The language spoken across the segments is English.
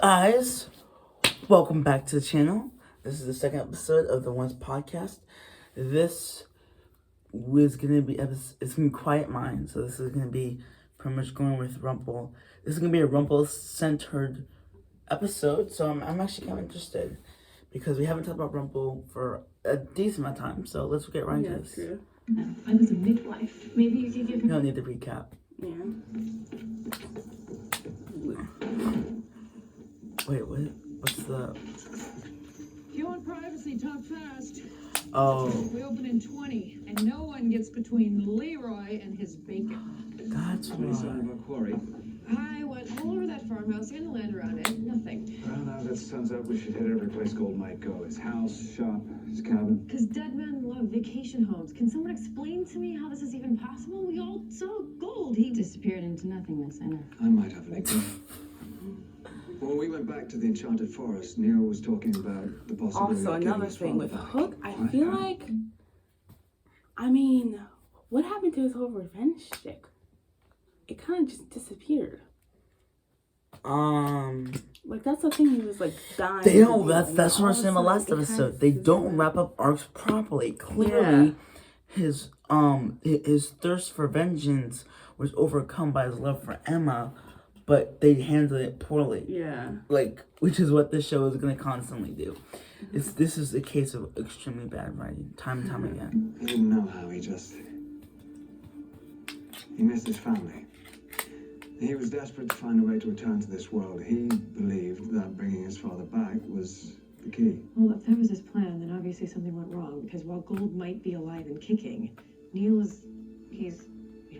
Guys, welcome back to the channel. This is the second episode of the Once podcast. This was gonna be it's gonna be Quiet Mind, so this is gonna be pretty much going with Rumple. This is gonna be a Rumple-centered episode, so I'm actually kind of interested because we haven't talked about Rumple for a decent amount of time. So let's get right into this. True. I was a midwife. Maybe you could give me. You don't need to recap. Yeah. Wait, what's the? If you want privacy, talk fast. Oh. We open in 20, and no one gets between Leroy and his bacon. That's right. Quarry. I went all over that farmhouse and the land around it. Nothing. Well, now that turns out we should hit every place Gold might go. His house, shop, his cabin. Because dead men love vacation homes. Can someone explain to me how this is even possible? We all saw Gold. He disappeared into nothingness, I know. I might have an inkling. When we went back to the Enchanted Forest, Neil was talking about the possibility Also, of getting another his thing father with back. Hook, I feel like, what happened to his whole revenge shtick? It kind of just disappeared. Like, that's the thing, he was like dying. They don't. That's what I was saying in the last episode. They don't wrap up arcs properly. Clearly, his thirst for vengeance was overcome by his love for Emma, but they handled it poorly. Yeah. Like, which is what this show is gonna constantly do. This is a case of extremely bad writing, time and time again. He didn't know how. He missed his family. He was desperate to find a way to return to this world. He believed that bringing his father back was the key. Well, if that was his plan, then obviously something went wrong, because while Gold might be alive and kicking, Neil we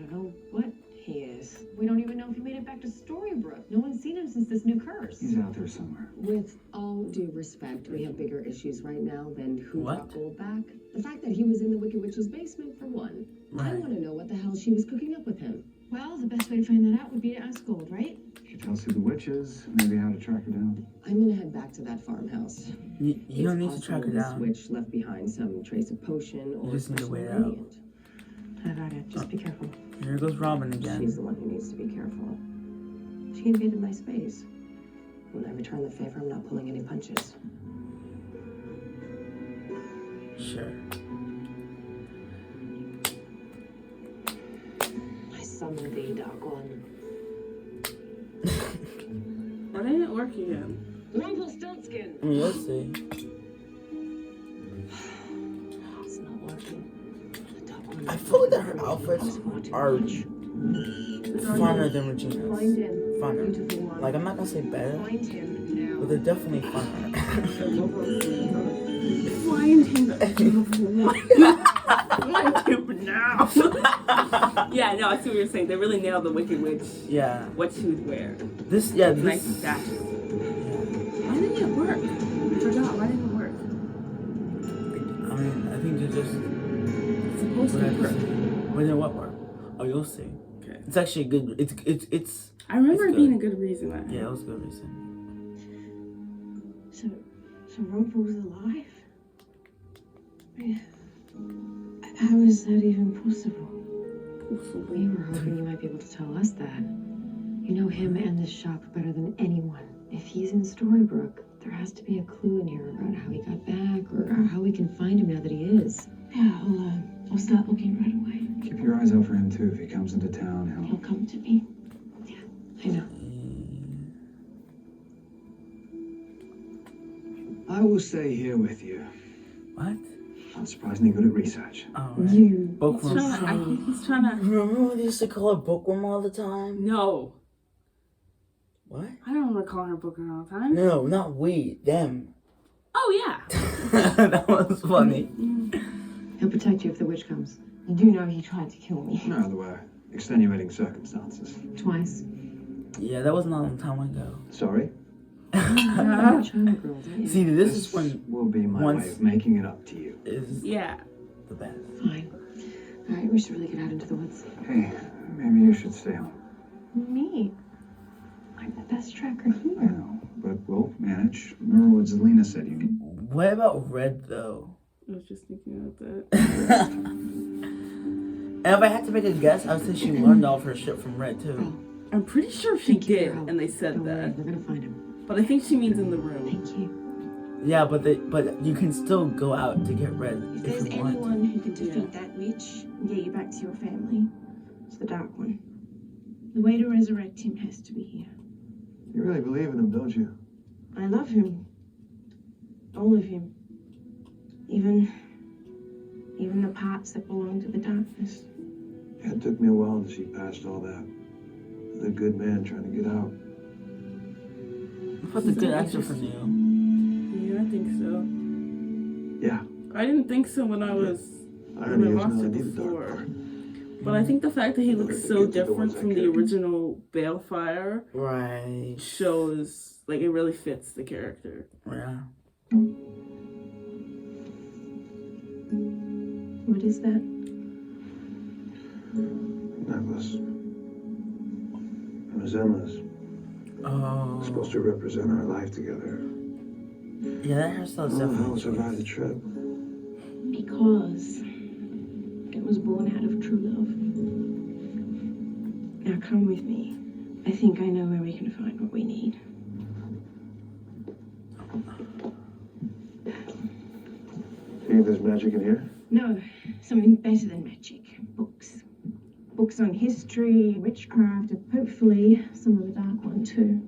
don't know what he is. We don't even know if he made it back to Storybrooke. No one's seen him since this new curse. He's out there somewhere. With all due respect, we have bigger issues right now than who What? got Gold back. The fact that he was in the Wicked Witch's basement, for one. I Right. want to know what the hell she was cooking up with him. Well, the best way to find that out would be to ask Gold, right? He tells who the witch is, maybe how to track her down. I'm gonna head back to that farmhouse. You don't need to track her This down. witch left behind some trace of potion or just need to special wait it out. ingredient. How about it? Just be careful. Here goes Robin again. She's the one who needs to be careful. She invaded my space. When I return the favor, I'm not pulling any punches. Sure. I summon thee, Dark One. Why didn't it work again? Rumpelstiltskin! We'll see. It's not working. The Dark One. I feel like that her outfits are funner than Find Regina's. him. Funner. Beautiful one. Like, I'm not gonna say better, Find him now. but they're definitely funner. Find him, the beautiful one. Find him now. Yeah, no, I see what you're saying. They really nailed the Wicked Witch. Yeah. What she would wear. This. Nice stashes. Why didn't it work? I forgot. Why didn't it work? I mean, I think they're just. It's supposed to work. Wait, then what work? Oh, you'll see. Okay. It's actually a good. It's. I remember It's it being good. a good reason. That Yeah, it was a good reason. So Rumple's alive? How is that even possible? We were hoping you might be able to tell us that. You know him and this shop better than anyone. If he's in Storybrooke, there has to be a clue in here about how he got back, or how we can find him now that he is. Yeah, I'll start looking right away. Keep your eyes out for him, too. If he comes into town, He'll come to me. Yeah, I know. I will stay here with you. What? I'm surprisingly good at research. Oh, right. You. Bookworm. I think he's trying to. Remember when they used to call her Bookworm all the time? No. What? I don't remember calling her Booker all the time. No, not we. Them. Oh, yeah. That was funny. He'll protect you if the witch comes. You do know he tried to kill me. No, there were extenuating circumstances. Twice. Yeah, that was not a long time ago. Sorry? Child girl, don't you? See, this is when will be my once- way of making it up to you. is Yeah. the best. Fine. All right, we should really get out into the woods. Hey, maybe you should stay home. Me? I'm the best tracker I here. know, but we'll manage. Remember what Zelena said you need. What about Red though? I was just thinking about that. And if I had to make a guess, I would say she learned all of her shit from Red too. I'm pretty sure she Thank you for your did, help. and they said Don't worry, that. we're gonna find him. But I think she means in the room. Thank you. Yeah, but you can still go out to get red If if there's you want. anyone who can defeat that witch and get you back to your family, it's the Dark One. The way to resurrect him has to be here. You really believe in him, don't you? I love him. All of him. Even the parts that belong to the darkness. Yeah, it took me a while to see past all that. The good man trying to get out. What's a good actor for Neo? Yeah, I think so. Yeah. I didn't think so when I was Irony is watched not it need a dark before. part. But I think the fact that he looks so Get to the different ones I from the care. original Balefire Right. shows like it really fits the character. Yeah. What is that? Necklace. It was Emma's. Oh. Supposed to represent our life together. Yeah, that hairstyle's How definitely. survived the trip? Because it was born out of true love. Now come with me. I think I know where we can find what we need. Think there's magic in here? No, something better than magic. Books. Books on history, witchcraft, and hopefully some of the Dark One too.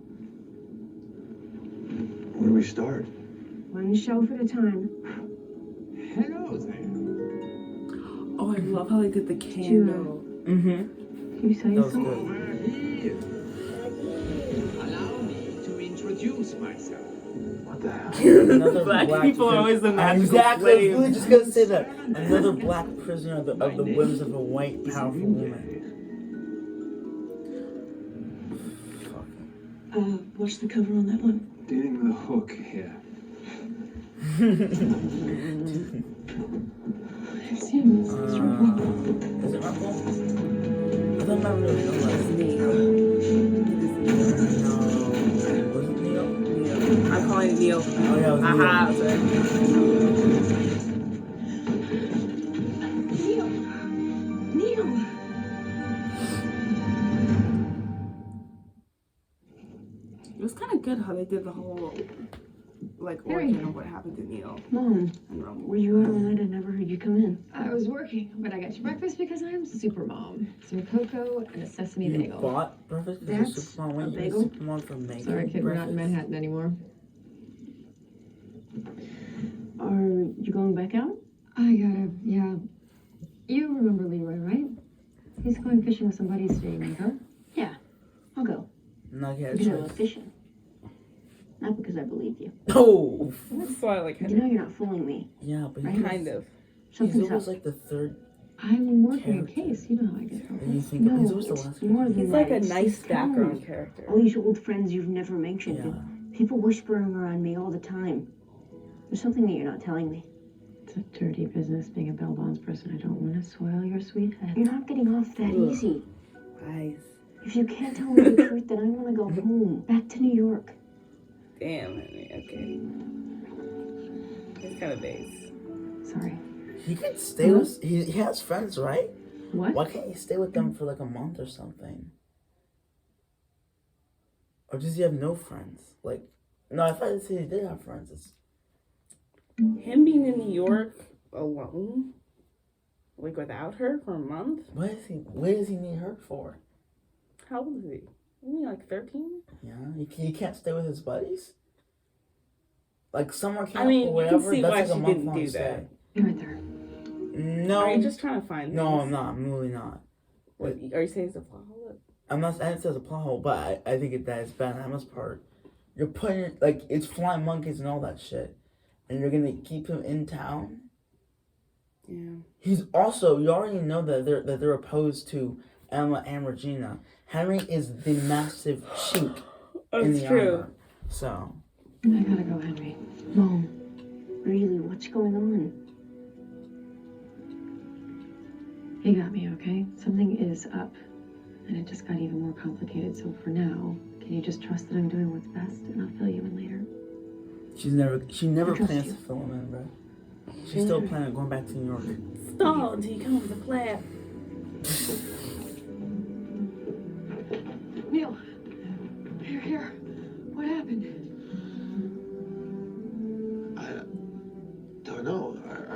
Where do we start? One shelf at a time. Hello there. Oh, I love how they did the candle. Mm-hmm. You say That was so? good. Over here. Allow me to introduce myself. What the hell? Another Black people are always the magical Exactly. I was slaves. really just gonna say that. Another black prisoner of the whims of a white, powerful woman. What's the cover on that one? Dealing with a hook here. It's him. It's Rockwell. Is it Rockwell? I don't remember the last name. No. Was it Neo? I'm calling it Neil. Oh yeah, it was Neo. Aha, sorry. Neil! It was kind of good how they did the whole like origin of what happened to Neil Mom, and Rumble. were you out all night? I never heard you come in. I was working, but I got you breakfast because I'm super mom. Some cocoa and a sesame You bagel. bought breakfast because That's Superman went a to bagel? Superman for making Sorry, kid, we're not in breakfast. Manhattan anymore. Are you going back out? Yeah. You remember Leroy, right? He's going fishing with some buddies today. You wanna go? Yeah, I'll go. No, he had a Because I love choice. fishing. Not because I believe you. Oh! That's why I like You him. know you're not fooling me. Yeah, but Right. he Kind of. he's Something's always up. like the third. I'm working a Character. case. You know how I get And you focused. think No, he's always the it's last more one. than He's that. like a It's nice these background tones. character. All these old friends you've never mentioned. Yeah. and people whispering around me all the time. There's something that you're not telling me. It's a dirty business being a bail bonds person. I don't want to soil your sweet head. You're not getting off that Ugh. easy. Guys. If you can't tell me the truth, then I want to go home. Back to New York. Damn, Henry. Okay. It's kind of base. Sorry. He could stay with. He has friends, right? What? Why can't he stay with them for like a month or something? Or does he have no friends? Like, no, I thought he did have friends. It's, Him being in New York alone, like without her for a month. what does he need her for? How old is he? Isn't he like 13? Yeah, he can't stay with his buddies. Like summer camp I mean, or you can whatever. see That's why like a she month didn't long do stay. that. You're right there. No, Are you just trying to find no, things? I'm not. I'm really not. What, are you saying it's a plot hole? I'm not saying it says a plot hole, but I think that is bad Emma's part. You're putting like it's flying monkeys and all that shit, and you're gonna keep him in town. Yeah. He's also, you already know that they're opposed to Emma and Regina. Henry is the massive chink in That's the true. armor. So I gotta go, Henry. Mom, really, what's going on? You got me, okay? Something is up. And it just got even more complicated. So for now, can you just trust that I'm doing what's best and I'll fill you in later? she never I trust plans you. to fill him in, bro. She's still planning on going back to New York. Stall until you come up with a plan. Neil! Here. What happened?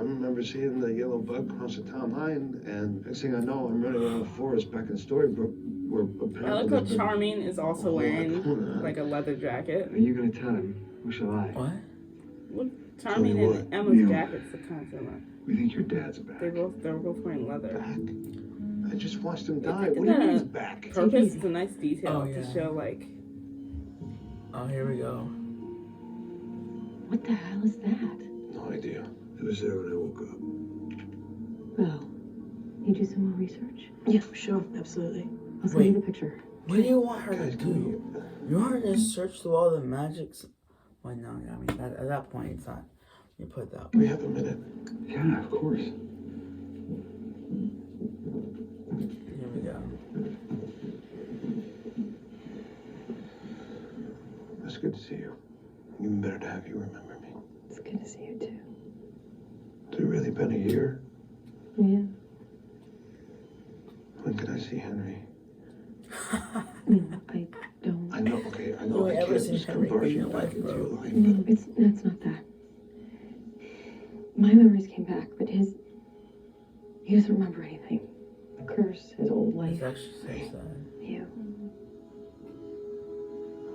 remember seeing the yellow bug cross the town line, and next thing I know, I'm running around the forest back in Storybrooke, where apparently I like how there's been Charming is also wearing like a leather jacket. Are you gonna tell him, or shall I? What? Look, Charming Tell you and what, Emma's Neil. jackets are kind of similar. We think your dad's back. They're both wearing leather. Back? I just watched him die. Isn't What do you that mean a he's back? purpose? It's a nice detail Oh, yeah. to show like. Oh, here we go. What the hell is that? No idea. It was there when I woke up. Well, you do some more research? Yeah, sure, absolutely. I'll send you the picture. What do you want her to Guys, do? You want her to search through all the magics? Well, no, I mean, at that point, it's not. You put that. We have a minute. Yeah, of course. Here we go. It's good to see you. Even better to have you remember me. It's good to see you too. Has it really been a year? Yeah. When can I see Henry? No, I don't. I know, okay, I know You I ever can't seen just Henry convert in you your back life, into bro? your life. No, it's not that. My memories came back, but he doesn't remember anything. The curse, his old life. It's actually so sad. You.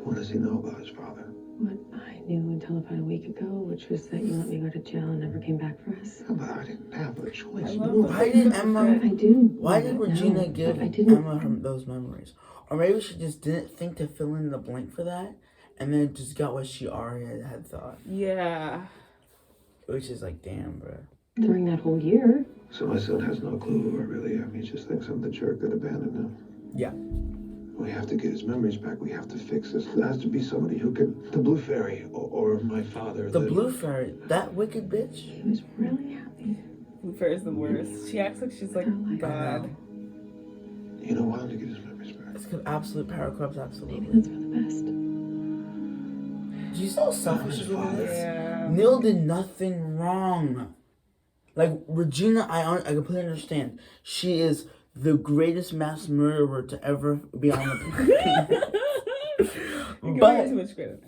What does he know about his father? What I knew until about a week ago, which was that you let me go to jail and never came back for us. How about I didn't have a choice? I love Why did Emma? I do. Why did know, Regina but give I didn't. Emma those memories? Or maybe she just didn't think to fill in the blank for that, and then just got what she already had thought. Yeah. Which is like, damn, bro. During that whole year. So my son has no clue who I really am. He just thinks I'm the jerk that abandoned him. Yeah. We have to get his memories back. We have to fix this. There has to be somebody who can... The Blue Fairy, or my father. The Blue Fairy, that wicked bitch. He was really happy. Fair is the worst. She acts like she's like God. You know, why to get his memories back? It's good. Absolute power clubs, absolutely. Maybe that's for the best. Do you see how selfish this woman is? Yeah. Neil did nothing wrong. Like, Regina, I completely understand. She is the greatest mass murderer to ever be on the planet. But Too much credit.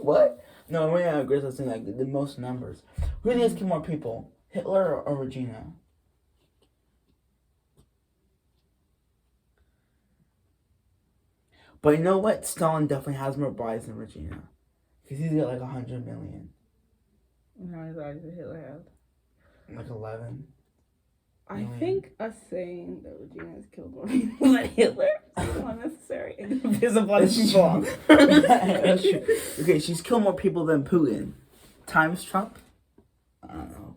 what? No, we're not great. I was saying like the most numbers. Who do you think killed more people, Hitler or Regina? But you know what? Stalin definitely has more bodies than Regina, because he's got like 100 million, How many bodies did Hitler have? like 11. I think us saying that Regina has killed more people than Hitler is unnecessary and there's a bunch of people. That's true. Okay, she's killed more people than Putin. Times Trump? I don't know.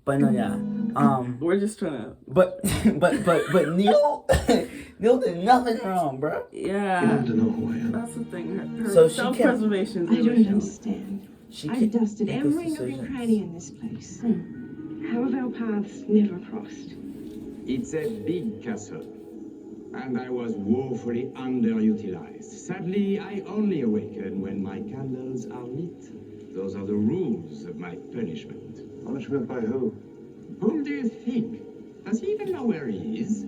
But no, yeah. We're just trying to. But Neil, Neil did nothing wrong, bro. You Yeah. have to know who I am. That's the thing. Her So she self-preservation I is don't really shown. understand. She I've can't dusted make those every nook and decisions. cranny in this place. How have our paths never crossed? It's a big castle, and I was woefully underutilized. Sadly, I only awaken when my candles are lit. Those are the rules of my punishment. Punishment by who? Whom do you think? Does he even know where he is?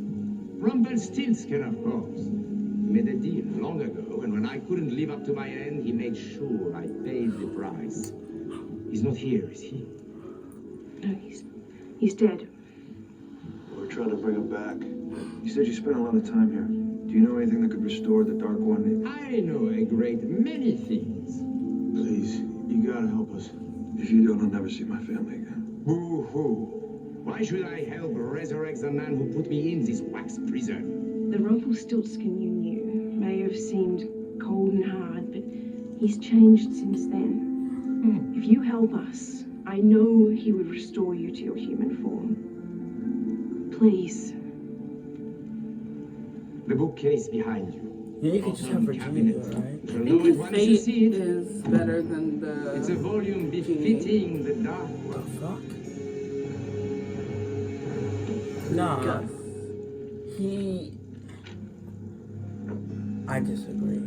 Rumpelstiltskin, of course. He made a deal long ago, and when I couldn't live up to my end, he made sure I paid the price. He's not here, is he? No, he's dead. We're trying to bring him back. You said you spent a lot of time here. Do you know anything that could restore the Dark One? I know a great many things. Please, you gotta help us. If you don't, I'll never see my family again. Boo-hoo. Why should I help resurrect the man who put me in this wax prison? The Rumpelstiltskin you knew may have seemed cold and hard, but he's changed since then. If you help us, I know he would restore you to your human form. Please. The bookcase behind you. Yeah, you could just have Virginia do it, right? You I shall know think it his once you fate see it. is better than the. It's a volume befitting the dark What one. the fuck? Nah. He. I disagree.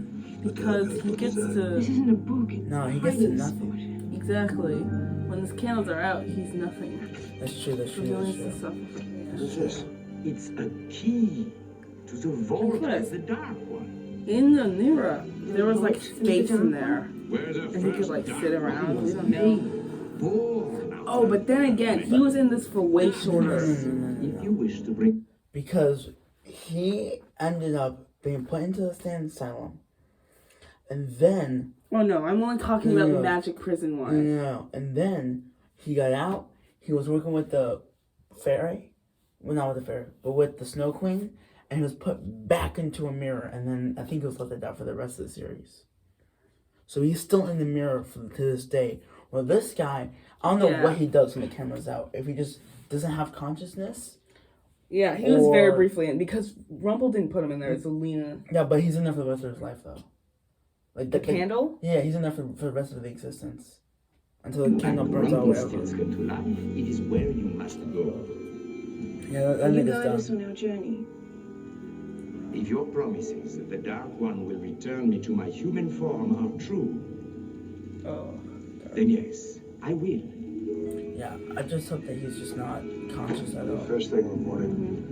Because he gets This to. isn't a book. It's No, a he gets to hiding nothing. Exactly. When his candles are out, he's nothing. That's true, that's So true, he that's needs to true. suffer. What is this? It's a key to the vault Yes. of the dark one. In the mirror, there was like space in there. Where the And he could first like dark sit one around. We was don't know. made, born out Oh, but then again, he was in this for way shorter. If you wish to bring... Because he ended up being put into the insane asylum. And then... Oh no, I'm only talking about the magic prison one. No. And then he got out. He was working with the fairy. Well, not with the fairy, but with the Snow Queen. And he was put back into a mirror. And then I think he was left like that for the rest of the series. So he's still in the mirror to this day. Well, this guy, I don't know what he does when the camera's out. If he just doesn't have consciousness. Yeah, he was very briefly in. Because Rumple didn't put him in there. It's Zelena. Yeah, but he's in there for the rest of his life, though. Like the candle? Yeah, he's in there for the rest of the existence. Until the candle burns out or whatever. It is where you must go. Yeah, that you nigga's guide done. us on our journey. If your promises that the Dark One will return me to my human form are true, then yes, I will. Yeah, I just hope that he's just not conscious at all. First thing in the morning.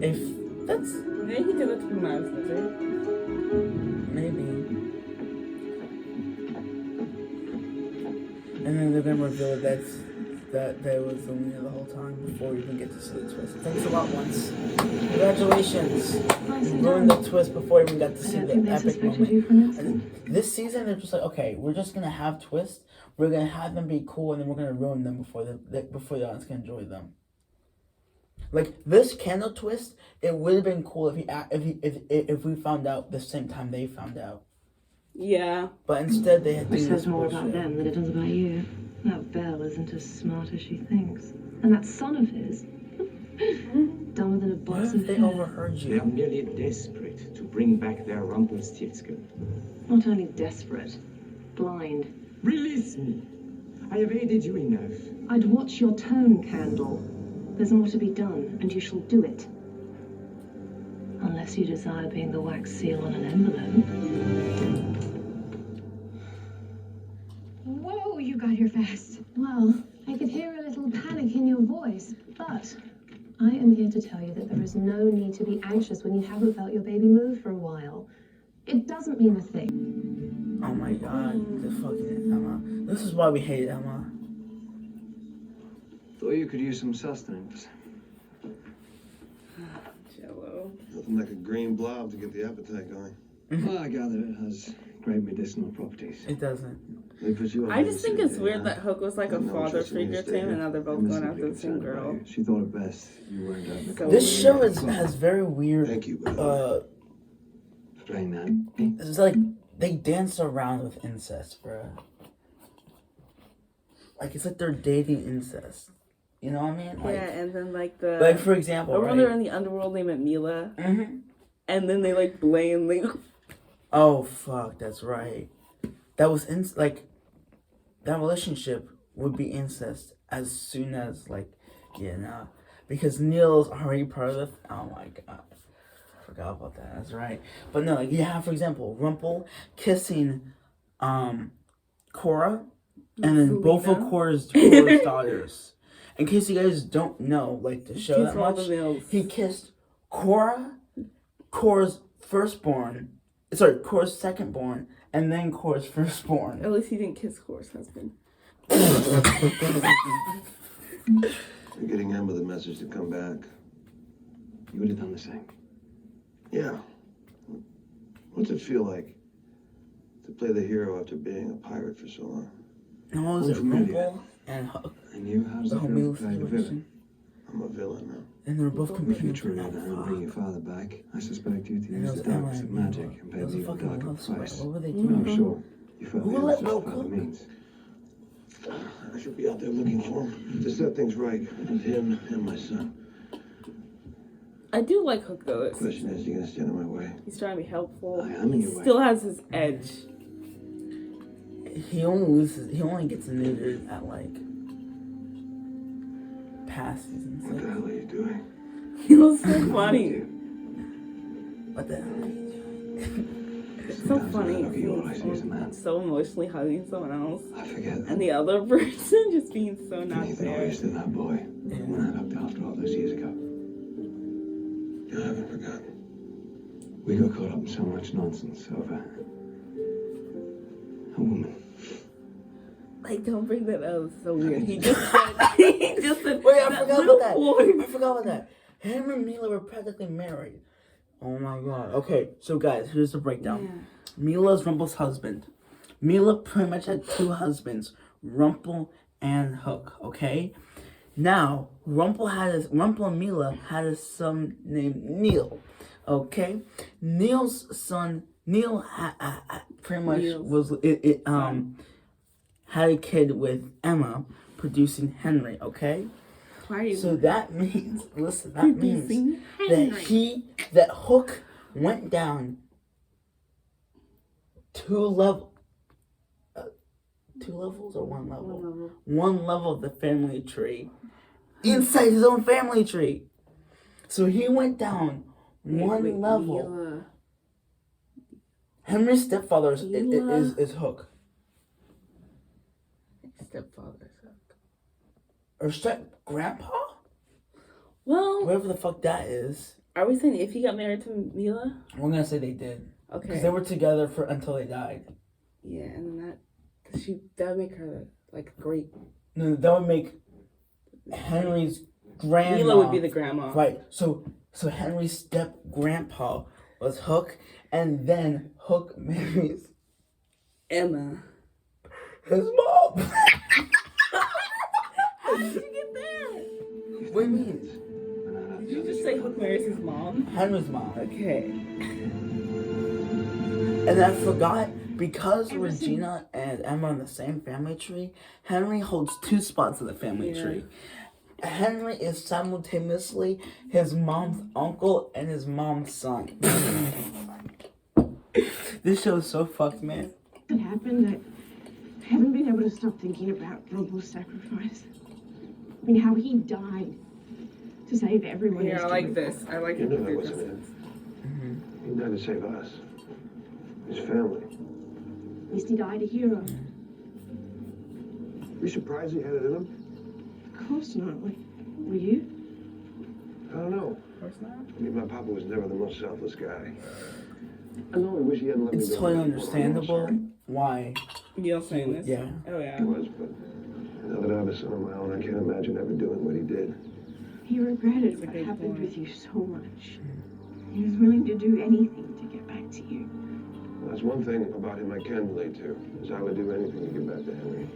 If that's... Maybe he did it to be nice, did he? Maybe. And then they're gonna reveal that there was Zelena the whole time before we even get to see the twist. Thanks a lot, once. Congratulations. You ruined the twist before we even got to see the epic moment. And this season, they're just like, okay, we're just gonna have twists. We're gonna have them be cool, and then we're gonna ruin them before the audience can enjoy them. Like this candle twist, it would have been cool if we found out the same time they found out. Yeah. But instead, they had to do Which this says more bullshit. about them than it does about you. That Belle isn't as smart as she thinks. And that son of his, dumber than a What box if of they hair. overheard They are you? nearly desperate to bring back their Rumpelstiltskin. Not only desperate, blind. Release me! I have aided you enough. I'd watch your tone, Candle. There's more to be done, and you shall do it. Unless you desire being the wax seal on an envelope. Whoa, you got here fast. Well, I could hear a little panic in your voice, but I am here to tell you that there is no need to be anxious when you haven't felt your baby move for a while. It doesn't mean a thing. Oh my god, the fucking Emma. This is why we hate Emma. Thought you could use some sustenance. Jello. Nothing like a green blob to get the appetite going. Well, I gather it has great medicinal properties. It doesn't. They put you on I just think medicine, it's weird that Hook was like a No father interest in me to figure stay to him, here. and now they're both I'm going simply after the same concerned about girl. you. She thought it best you weren't out in the So cold. This show has very weird. Thank you. Explain that. It's like they dance around with incest, bro. Like it's like they're dating incest. You know what I mean? Like, Yeah, and then like the like for example, remember right? they're in the underworld, they met Mila, Mm-hmm. and then they like blatantly. Oh fuck, that's right. That was like that relationship would be incest as soon as like because Neil's already part of it. Oh my god, I forgot about that. That's right. But no, like you have for example Rumple kissing Cora, and then both of Cora's daughters. In case you guys don't know, like the show that much, he kissed Cora's firstborn. Sorry, Cora's secondborn, and then Cora's firstborn. At least he didn't kiss Cora's husband. You're getting Emma the message to come back. You would have done the same. Yeah. What's it feel like to play the hero after being a pirate for so long? And what was it, Unfamiliar. Rumple and Hook? And you, how does The it whole feel Mila to play the situation. villain? I'm a villain now. And they were both If competing you for truly that know how to fuck. bring your father back, I suspect you to And it use was the Emma darkness and of Mila. magic and pay It was the a evil fucking dark a love story. price. What were they I'm doing? sure you felt Who the let answers Will by cook? the means. I should be out there looking for him to set things right with him and my son. I do like Hook though. The question is, you gonna stand in my way? He's trying to be helpful. I am in He your way. still has his edge. He only gets neutered at like past seasons. What the hell are you doing? He was so funny. What the hell are you doing? It's so Sometimes funny. I look at you all I see is a man. So emotionally hugging someone else, I forget and the other person just being so not anything I there. used to that boy when I looked after all those years ago. I haven't forgotten. We got caught up in so much nonsense over a woman. Like, don't bring that up. It's so weird. He just said. Wait, I forgot about that. Boy. I forgot about that. Him and Mila were practically married. Oh my god. Okay, so guys, here's the breakdown. Yeah. Mila's Rumple's husband. Mila pretty much had two husbands, Rumple and Hook. Okay. Now, Rumple and Mila had a son named Neil. Okay, Neil's son Neil pretty much had a kid with Emma, producing Henry. Okay, so that means that means that Hook went down two levels or one level? One level of the family tree. Inside his own family tree. So he went down one level. Mila. Henry's stepfather is Hook. Stepfather is Hook. Or step-grandpa? Well, whatever the fuck that is. Are we saying if he got married to Mila? We're gonna say they did. Okay. Because they were together until they died. Yeah, and then that would make her like great. No, that would make Henry's grandma. Mila would be the grandma. Right. So Henry's step-grandpa was Hook, and then Hook marries Emma. His mom. How did you get there? What do you mean? Did you just say Hook marries his mom? Henry's mom. Okay. And I forgot, because Regina and Emma are in the same family tree, Henry holds two spots in the family tree. Henry is simultaneously his mom's uncle and his mom's son. This show is so fucked, man. It happened that I haven't been able to stop thinking about Rumple's sacrifice. I mean, how he died to save everyone. Yeah, I like this. I like You it. know that wasn't it. He died to save us. His family. At least he died a hero. Were you surprised he had it in him? Of course not. Were you? I don't know. Of course not. I mean, my papa was never the most selfless guy. I know I wish he hadn't let me It's go. totally understandable why. You're saying this? Yeah. Oh, yeah. He was, but now that I have a son of my own, I can't imagine ever doing what he did. He regretted what happened with you so much. He was willing to do anything to get back to you. That's one thing about him I can relate to, is I would do anything to get back to Henry.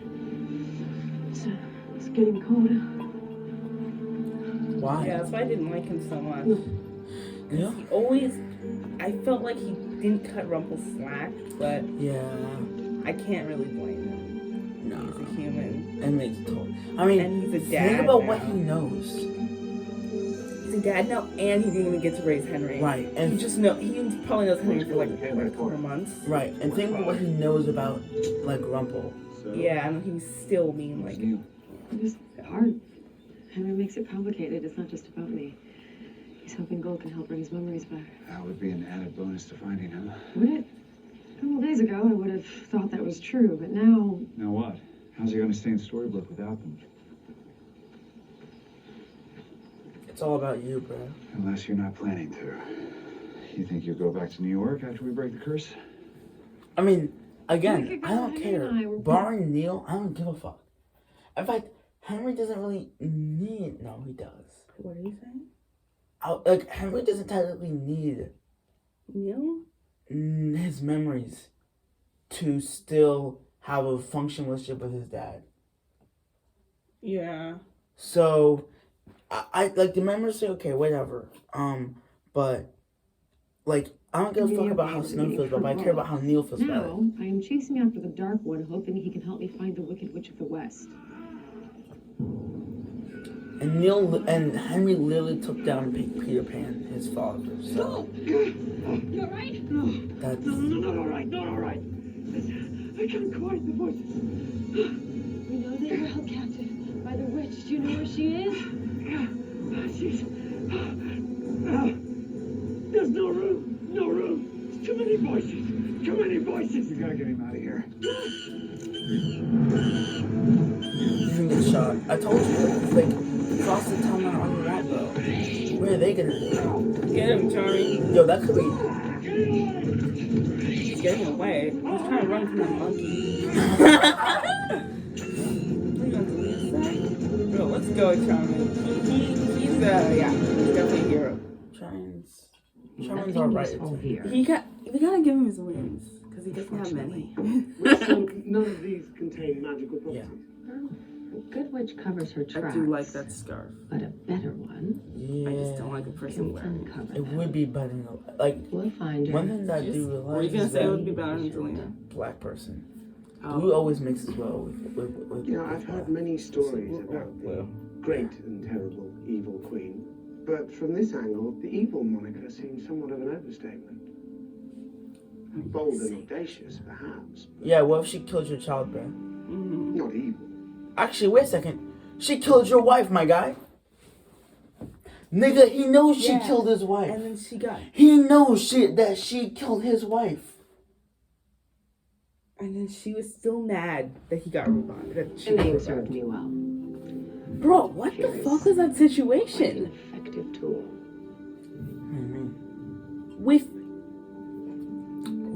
It's getting colder. Why? Yeah, that's why I didn't like him so much. Yeah. He always, I felt like he didn't cut Rumple slack, but Yeah. I can't really blame him. No. He's a human. It makes total. I mean, And he's a dad think about now. what he knows. He's a dad now, and he didn't even get to raise Henry. Right, and he probably knows Henry for like a couple months. Right, and think about what he knows about like Rumple. Yeah, and he's still being like. It's hard. Henry makes it complicated. It's not just about me. He's hoping Gold can help bring his memories back. That would be an added bonus to finding him. Would it? A couple days ago, I would have thought that was true, but now... Now what? How's he going to stay in Storybook without them? It's all about you, bro. Unless you're not planning to. You think you'll go back to New York after we break the curse? I mean, again, Like, I don't Henry care. and I were- Barring Neil, I don't give a fuck. In fact, Henry doesn't really need. No, he does. What are you saying? Like Henry doesn't technically need Neil? his memories to still have a functional relationship with his dad. Yeah. So, I like the memories say okay, whatever. But like I don't give a fuck about how Snow feels, but I care about how Neil feels about it. Now, I am chasing after the Dark One, hoping he can help me find the Wicked Witch of the West. And Henry literally took down Peter Pan, his father. So You alright? No. that's Not alright, not alright. I can't quiet the voices. We know they were held captive by the witch. Do you know where she is? She's... There's no room. No room. There's too many voices. Too many voices. We gotta get him out of here. you can get shot. I told you, it's like cross the timeline on your lap, bro. What are they gonna do? Get him, Charlie. Yo, that could be He's getting away. He's trying to run from that monkey. What are you going to leave that? Bro, let's go, Charmin. He's definitely a hero. Charmin's alright. We gotta give him his wings, because he doesn't have many. So none of these contain magical properties. A good witch covers her tracks. I do like that scarf. But a better one. Yeah. I just don't like a person wearing it. It would be better than, like, We'll find her. one thing that I do What were realize you gonna is say that would be better than Zelena? black person. Oh. Blue always mixes well with You know, I've heard many stories about the great and terrible evil queen. But from this angle, the evil moniker seems somewhat of an overstatement. Bold and audacious, perhaps. Yeah, what if she killed your child, bro? Mm-hmm. Not evil. Actually, wait a second. She killed your wife, my guy. Nigga, he knows she killed his wife. And then she got... He knows that she killed his wife. And then she was still mad that he got revived. The name served me well. Bro, what the fuck was that situation? An effective tool. With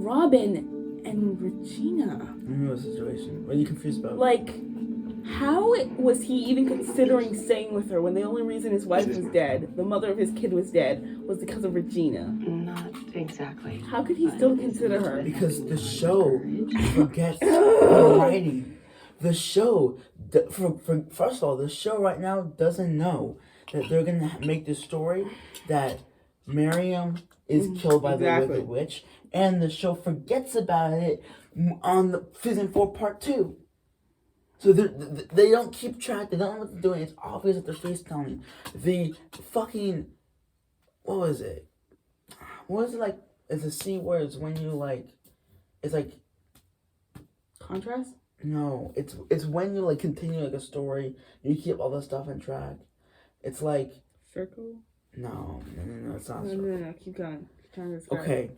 Robin and Regina. I know the situation. What are you confused about? Like, how was he even considering staying with her when the only reason his wife was dead, the mother of his kid was dead, was because of Regina? Not exactly. How could he still consider her? Because the show forgets the writing. The show, first of all, the show right now doesn't know that they're going to make this story that Miriam is killed by the Wicked Witch, and the show forgets about it on the season 4 part 2. So they don't keep track. They don't know what they're doing. It's obvious that they're face telling. The fucking, what was it? What is it like? It's a C word. It's when you like, it's like contrast. No, it's when you like continue like a story. You keep all the stuff in track. It's like circle. No, it's not. No, keep going. Keep trying to describe. Okay,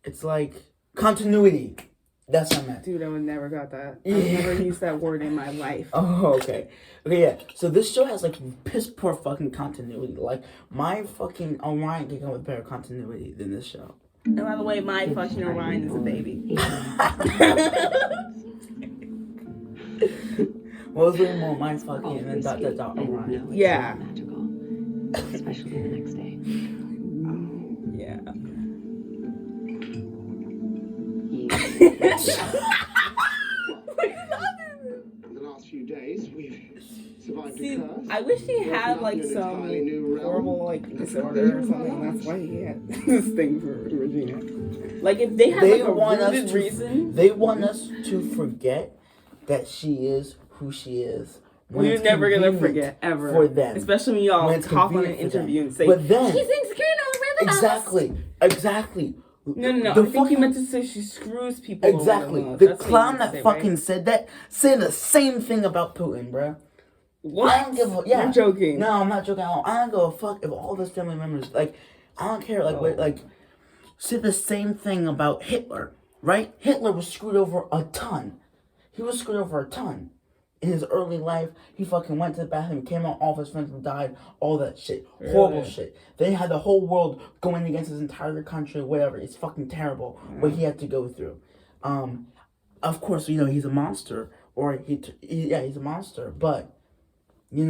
it's like continuity. That's what I meant. Dude, I would never got that. I never used that word in my life. Oh, okay. Okay, yeah. So this show has like piss poor fucking continuity. Like my fucking Orion can come with better continuity than this show. And by the way, my fucking Orion is a baby. What was way more my fucking and then dot Orion. Yeah. Magical. Especially the next day. Yeah. In the last few days, we've survived a curse. I wish he had like some horrible like disorder or something. That's why he had this thing for Regina. Like if they had like a rooted reason. They want us to forget that she is who she is. We're never gonna forget ever. For them. Especially when y'all talk on an interview and say, but then, she's insecure over the Exactly. No. I think he meant to say she screws people. Exactly. Over The clown that fucking said that said the same thing about Putin, bruh. What? I don't give a, yeah. You're joking. No, I'm not joking at all. I don't give a fuck if all those family members, like, I don't care, said the same thing about Hitler, right? Hitler was screwed over a ton. He was screwed over a ton. In his early life, he fucking went to the bathroom, came out, all of his friends died, all that shit. Really? Horrible shit. They had the whole world going against his entire country, whatever. It's fucking terrible what he had to go through. Of course, he's a monster, or he's a monster, but, to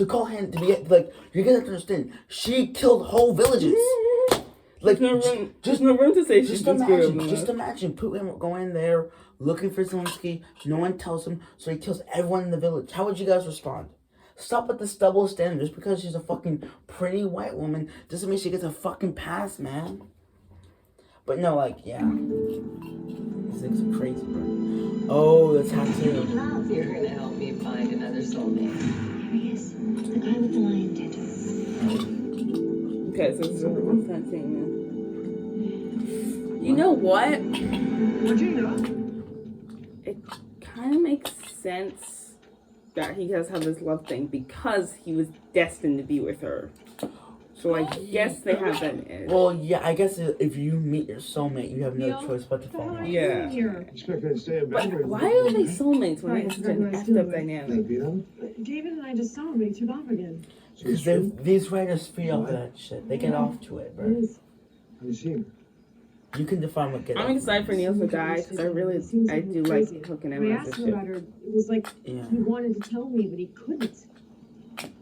call him, to be, you're gonna understand, she killed whole villages. Like, there's no room to say she's just imagine Putin going there looking for Zelensky. No one tells him, so he kills everyone in the village. How would you guys respond? Stop with this double standard. Just because she's a fucking pretty white woman doesn't mean she gets a fucking pass, man. But no, yeah. These things are crazy, bro. Oh, the tattoo. You're gonna help me find another soulmate. There he is. The guy with the lion tattoo. Okay, so it's that thing. You know what? Regina? It kind of makes sense that he does have this love thing because he was destined to be with her. So I guess they have that edge. Well, yeah, I guess if you meet your soulmate, you have no choice but to fall in love. Yeah. Expect her to stay in But bed. why are they soulmates when they have such an effed up dynamic? Maybe them. David and I just saw him, but he took off again. Because these writers feed off of that shit. They get off to it, bro. Have you seen him? You can define what get off. I'm excited for Neil to die because I do like hooking him I as a asked him ship. about her. It was like Yeah. he wanted to tell me, but he couldn't.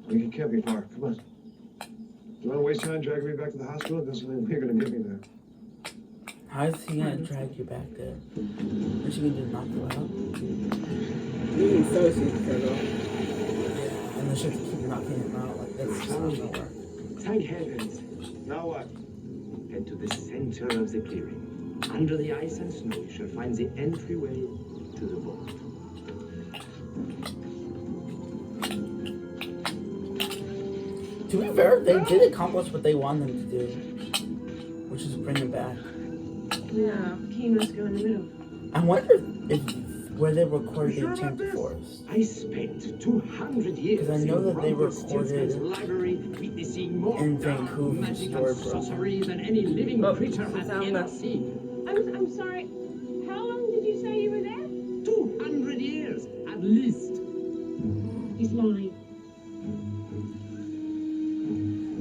You can't be far. Come on. Do you want to waste time dragging me back to the hospital? That's something you're going to get me there. How is he gonna drag you back there? What's she gonna do? Knock you out? He's so suicidal. And then she has to keep knocking him out. Like that's just not gonna work. Thank heavens. Now what? Head to the center of the clearing. Under the ice and snow, you shall find the entryway to the vault. To be fair, they did accomplish what they wanted them to do, which is bring him back. Yeah. Chemo's go in the middle. I wonder if where they recorded the Enchanted Forest. I spent 200 years Because I know that they Rumpelstiltskin's recorded library, witnessing more in dark Vancouver magic and Storybook. sorcery than any living creature has found ever that. seen. I'm sorry. How long did you say you were there? 200 years, at least. He's lying.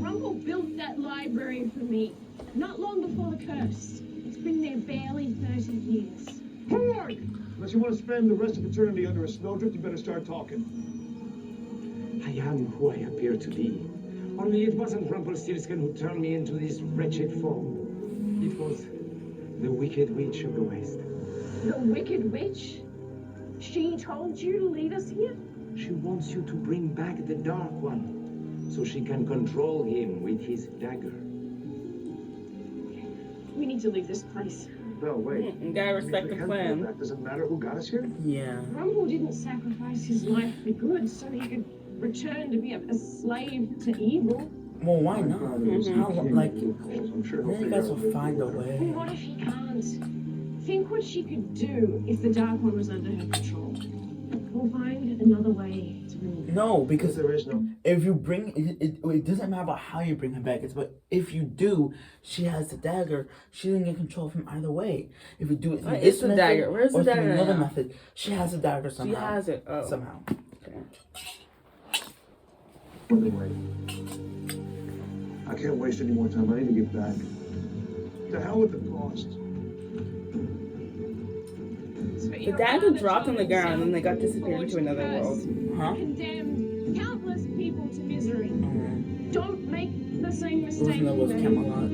Rumple built that library for me not long before the curse. It's been there barely 30 years. Homework! Unless you want to spend the rest of eternity under a snowdrift, you better start talking. I am who I appear to be. Only it wasn't Rumpelstiltskin who turned me into this wretched form. It was the Wicked Witch of the West. The Wicked Witch? She told you to lead us here? She wants you to bring back the Dark One, so she can control him with his dagger. We need to leave this place. No, wait. You gotta respect the plan. That doesn't matter who got us here. Yeah. Rumple didn't sacrifice his life for good so he could return to be a slave to evil. Well, why not? How, like, I'm sure then you guys will find a way. What if he can't? Think what she could do if the Dark One was under her control. We'll find another way to bring him. No, because There is no. if you bring it doesn't matter about how you bring her back. It's but if you do, she has the dagger. She doesn't get control of him either way. If you do it through Where this is the method dagger? Where's or the through dagger another now? method, she has the dagger She somehow. has it. Oh. Somehow. Okay. Anyway, I can't waste any more time. I need to get back. To hell with the cost. The dagger dropped on the ground and they got disappeared into another world. Huh? Condemned countless people to misery. Don't make the same Those mistake. was he made. Camelot.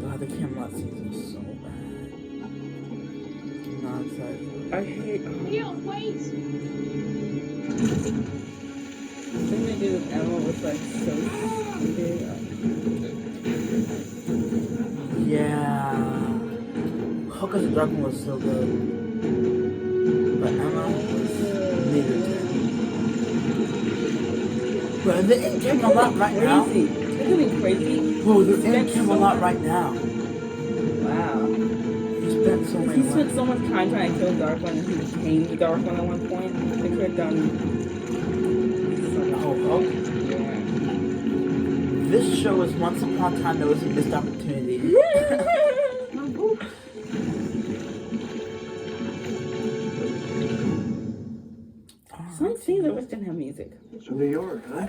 God, the Camelot scenes are so bad. I'm not excited. I hate. Neil, wait! The thing they did with Emma was like so stupid. Yeah. Hocus the Dark One was so good. But Emma was neither ten. Bro, they're in Camelot right now. Crazy. They're doing crazy. Bro, they're in Spent so Camelot much- right now. Wow. He spent so many He spent so much time trying to kill the Dark One and he became the Dark One at one point. They could have done. Oh, Yeah. this show is once upon a time there was a missed opportunity. Some say that West didn't have music. So New York, huh?